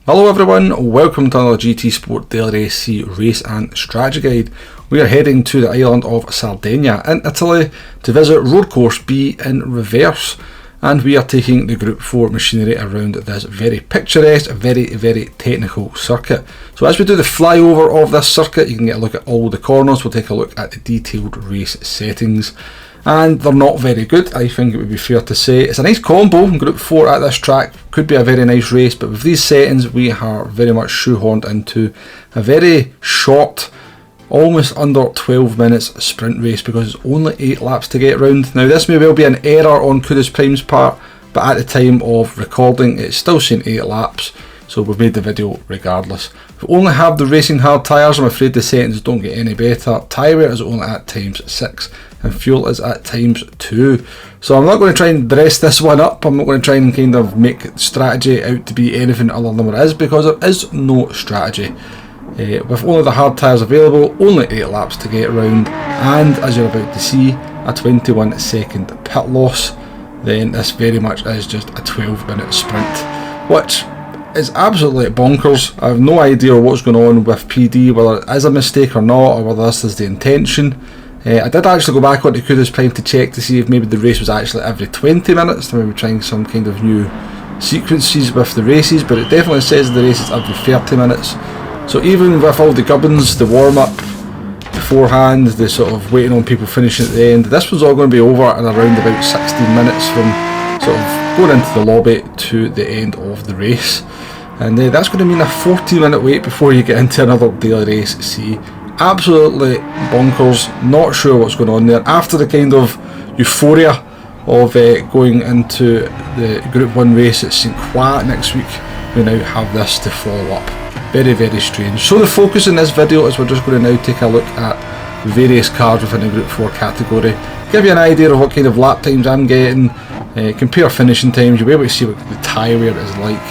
Hello everyone, welcome to another GT Sport Daily Race C race and strategy guide. We are heading to the island of Sardegna in Italy to visit Road Course B in reverse, and we are taking the Group 4 machinery around this very picturesque, very technical circuit. So as we do the flyover of this circuit, you can get a look at all the corners. We'll take a look at the detailed race settings, and they're not very good, I think it would be fair to say. It's a nice combo. Group 4 at this track could be a very nice race, but with these settings we are very much shoehorned into a very short, almost under 12 minutes sprint race, because it's only 8 laps to get round. Now this may well be an error on Kudos Prime's part, but at the time of recording it's still saying 8 laps, so we've made the video regardless. We only have the racing hard tyres. I'm afraid the settings don't get any better. Tyre wear is only at ×6 and fuel is at ×2. So I'm not going to try and dress this one up. I'm not going to try and kind of make strategy out to be anything other than what it is, because there is no strategy. With only the hard tyres available, only 8 laps to get around, and as you're about to see, a 21-second pit loss, then this very much is just a 12-minute sprint, which is absolutely bonkers. I have no idea what's going on with PD, whether it is a mistake or not, or whether this is the intention. I did actually go back onto Kudos Prime to check to see if maybe the race was actually every 20 minutes, to maybe trying some kind of new sequences with the races, but it definitely says the race is every 30 minutes. So even with all the gubbins, the warm-up beforehand, the sort of waiting on people finishing at the end, this was all going to be over in around about 16 minutes from sort of going into the lobby to the end of the race. And that's going to mean a 40-minute wait before you get into another daily race C. Absolutely bonkers, not sure what's going on there. After the kind of euphoria of going into the Group 1 race at St. Croix next week, we now have this to follow up. Very strange. So the focus in this video is we're just going to now take a look at various cars within the Group 4 category, give you an idea of what kind of lap times I'm getting, compare finishing times. You'll be able to see what the tyre wear is like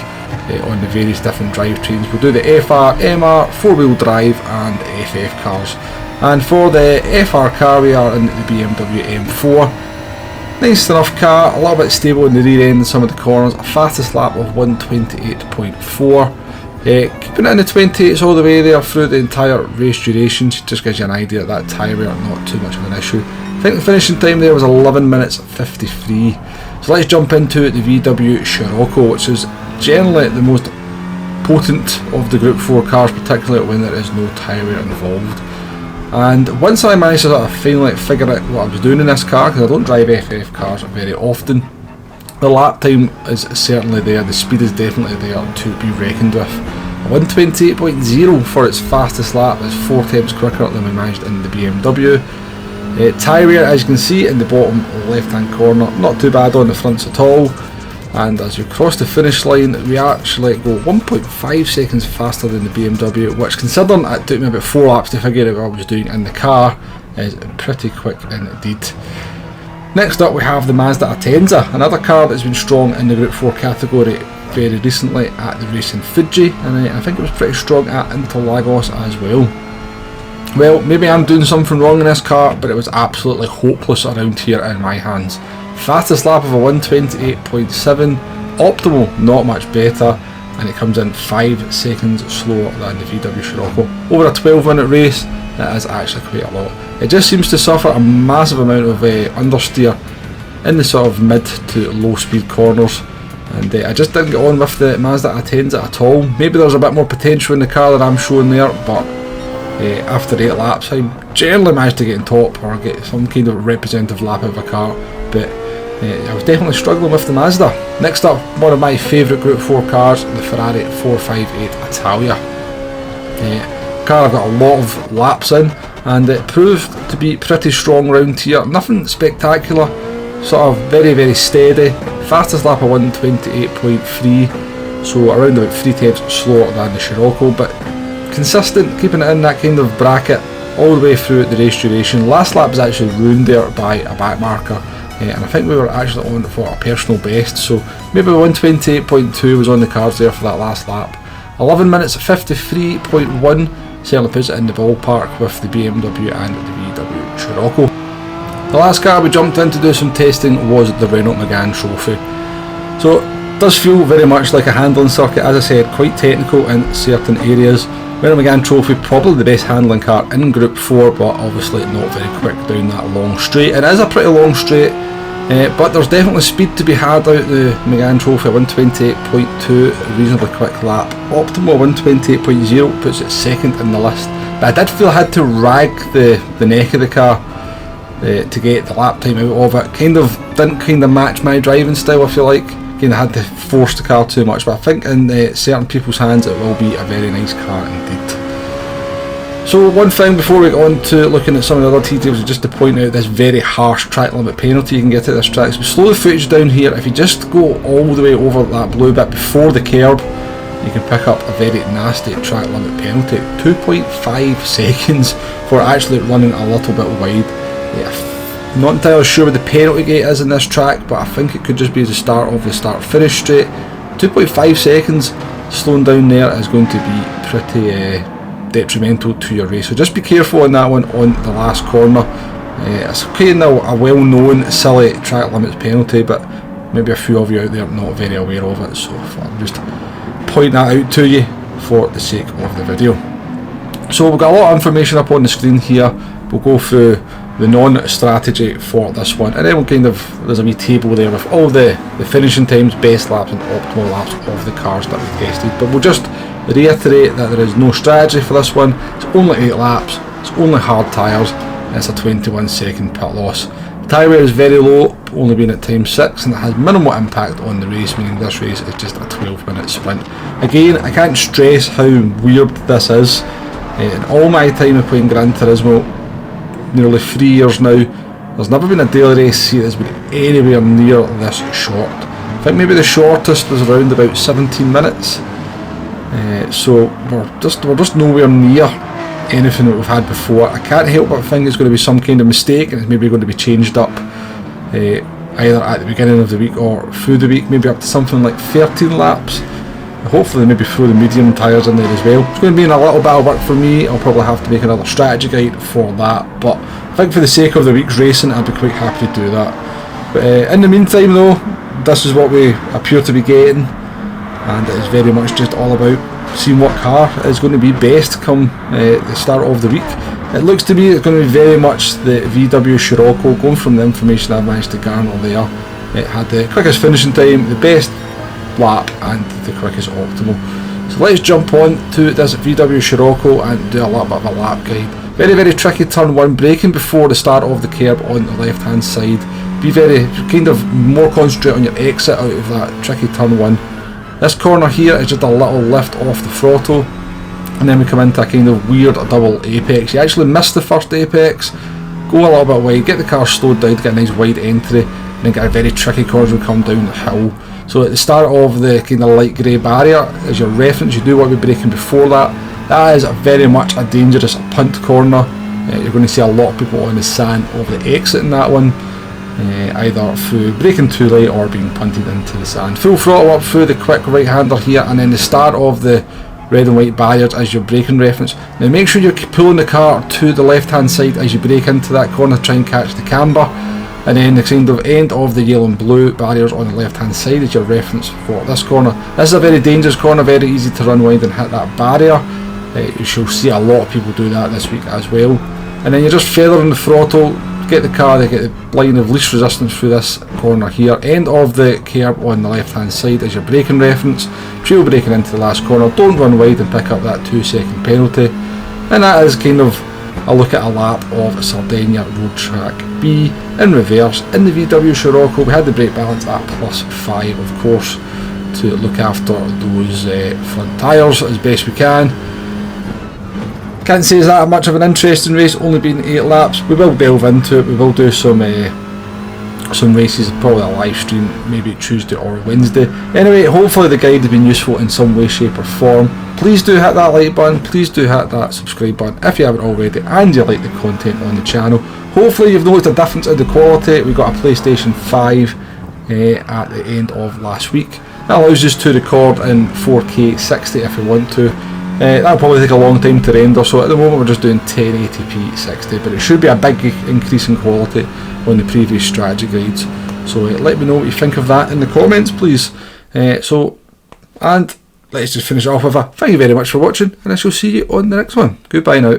on the various different drivetrains. We'll do the FR, MR, 4-wheel drive and FF cars. And for the FR car we are in the BMW M4. Nice enough car, a little bit stable in the rear end and some of the corners, a fastest lap of 1:28.4. Keeping it in the 28s all the way there through the entire race duration, just gives you an idea that tyre wear not too much of an issue. I think the finishing time there was 11 minutes 53. So let's jump into the VW Scirocco, which is generally the most potent of the Group 4 cars, particularly when there is no tyre wear involved. And once I managed to sort of finally figure out what I was doing in this car, because I don't drive FF cars very often, the lap time is certainly there, the speed is definitely there to be reckoned with. 1:28.0 for its fastest lap is 4 times quicker than we managed in the BMW. Tyre wear, as you can see in the bottom left hand corner, not too bad on the fronts at all. And as you cross the finish line, we actually go 1.5 seconds faster than the BMW, which, considering it took me about 4 laps to figure out what I was doing in the car, is pretty quick indeed. Next up we have the Mazda Atenza, another car that's been strong in the Group 4 category very recently at the race in Fuji, and I think it was pretty strong at Interlagos as well. Well, maybe I'm doing something wrong in this car, but it was absolutely hopeless around here in my hands. Fastest lap of a 1:28.7, optimal, not much better, and it comes in 5 seconds slower than the VW Scirocco. Over a 12-minute race, that is actually quite a lot. It just seems to suffer a massive amount of understeer in the sort of mid to low speed corners, and I just didn't get on with the Mazda Atenza at all. Maybe there's a bit more potential in the car than I'm showing there, but after 8 laps I generally managed to get in top or get some kind of representative lap of a car, but I was definitely struggling with the Mazda. Next up, one of my favourite Group 4 cars, the Ferrari 458 Italia. Car I've got a lot of laps in, and it proved to be pretty strong round here. Nothing spectacular, sort of very steady. Fastest lap of 1:28.3, so around about 3 times slower than the Scirocco, but consistent, keeping it in that kind of bracket all the way through the race duration. Last lap was actually ruined there by a back marker, and I think we were actually on for a personal best, so maybe 1:28.2 was on the cards there for that last lap. 11 minutes 53.1 certainly puts it in the ballpark with the BMW and the VW Scirocco. The last car we jumped in to do some testing was the Renault Megane Trophy. So does feel very much like a handling circuit, as I said, quite technical in certain areas. Mary McGann Trophy, probably the best handling car in Group 4, but obviously not very quick down that long straight. It is a pretty long straight, but there's definitely speed to be had out the McGann Trophy. 128.2, reasonably quick lap. Optimal 128.0 puts it second in the list, but I did feel I had to rag the neck of the car to get the lap time out of it. Didn't match my driving style, if you like. Again, I had to force the car too much, but I think in certain people's hands it will be a very nice car indeed. So one thing before we get on to looking at some of the other details is just to point out this very harsh track limit penalty you can get at this track. So we slow the footage down here. If you just go all the way over that blue bit before the curb, you can pick up a very nasty track limit penalty. 2.5 seconds for actually running a little bit wide. Yeah, not entirely sure what the penalty gate is in this track, but I think it could just be the start of the start-finish straight. 2.5 seconds slowing down there is going to be pretty detrimental to your race, so just be careful on that one on the last corner. It's kind of a well-known silly track limits penalty, but maybe a few of you out there are not very aware of it, so I'll just point that out to you for the sake of the video. So we've got a lot of information up on the screen here. We'll go through the non-strategy for this one, and then there's a wee table there with all the finishing times, best laps and optimal laps of the cars that we tested. But we'll just reiterate that there is no strategy for this one. It's only 8 laps, it's only hard tyres, and it's a 21-second pit loss. The tyre wear is very low, only being at time 6, and it has minimal impact on the race, meaning this race is just a 12-minute sprint. Again, I can't stress how weird this is. In all my time of playing Gran Turismo, nearly 3 years now, there's never been a daily race here that's been anywhere near this short. I think maybe the shortest was around about 17 minutes. So we're just nowhere near anything that we've had before. I can't help but think it's going to be some kind of mistake, and it's maybe going to be changed up either at the beginning of the week or through the week, maybe up to something like 13 laps. Hopefully maybe throw the medium tyres in there as well. It's going to be in a little bit of work for me. I'll probably have to make another strategy guide for that, but I think for the sake of the week's racing I'd be quite happy to do that. But in the meantime though, this is what we appear to be getting, and it is very much just all about seeing what car is going to be best come the start of the week. It looks to me it's going to be very much the VW Scirocco, going from the information I've managed to garner there. It had the quickest finishing time, the best lap and the quickest optimal. So let's jump on to this VW Scirocco and do a little bit of a lap guide. Very, very tricky turn 1, braking before the start of the curb on the left hand side. Be very more concentrate on your exit out of that tricky turn 1. This corner here is just a little lift off the throttle, and then we come into a kind of weird double apex. You actually miss the first apex, go a little bit wide, get the car slowed down to get a nice wide entry, and then get a very tricky corner as we come down the hill. So at the start of the kind of light grey barrier as your reference, you do want to be braking before that. That is very much a dangerous punt corner. You're going to see a lot of people on the sand over the exit in that one, either through braking too late or being punted into the sand. Full throttle up through the quick right hander here, and then the start of the red and white barriers as your braking reference. Now make sure you're pulling the car to the left hand side as you brake into that corner to try and catch the camber. And then the kind of end of the yellow and blue barriers on the left hand side is your reference for this corner. This is a very dangerous corner, very easy to run wide and hit that barrier. You shall see a lot of people do that this week as well. And then you're just feathering the throttle, get the car to get the line of least resistance through this corner here. End of the curb on the left hand side is your braking reference. Trail braking into the last corner, don't run wide and pick up that 2-second penalty. And that is kind of a look at a lap of Sardegna Road Track B in reverse in the VW Scirocco. We had the brake balance at +5, of course, to look after those front tyres as best we can. Can't say it's that much of an interesting race, only been 8 laps. We will delve into it, we will do some races, probably a live stream, maybe Tuesday or Wednesday. Anyway, hopefully the guide has been useful in some way, shape or form. Please do hit that like button, please do hit that subscribe button if you haven't already and you like the content on the channel. Hopefully you've noticed a difference in the quality. We got a PlayStation 5 at the end of last week. That allows us to record in 4K 60 if we want to. That'll probably take a long time to render, so at the moment we're just doing 1080p 60, but it should be a big increase in quality on the previous strategy guides. So let me know what you think of that in the comments, please. And let's just finish it off with a thank you very much for watching, and I shall see you on the next one. Goodbye now.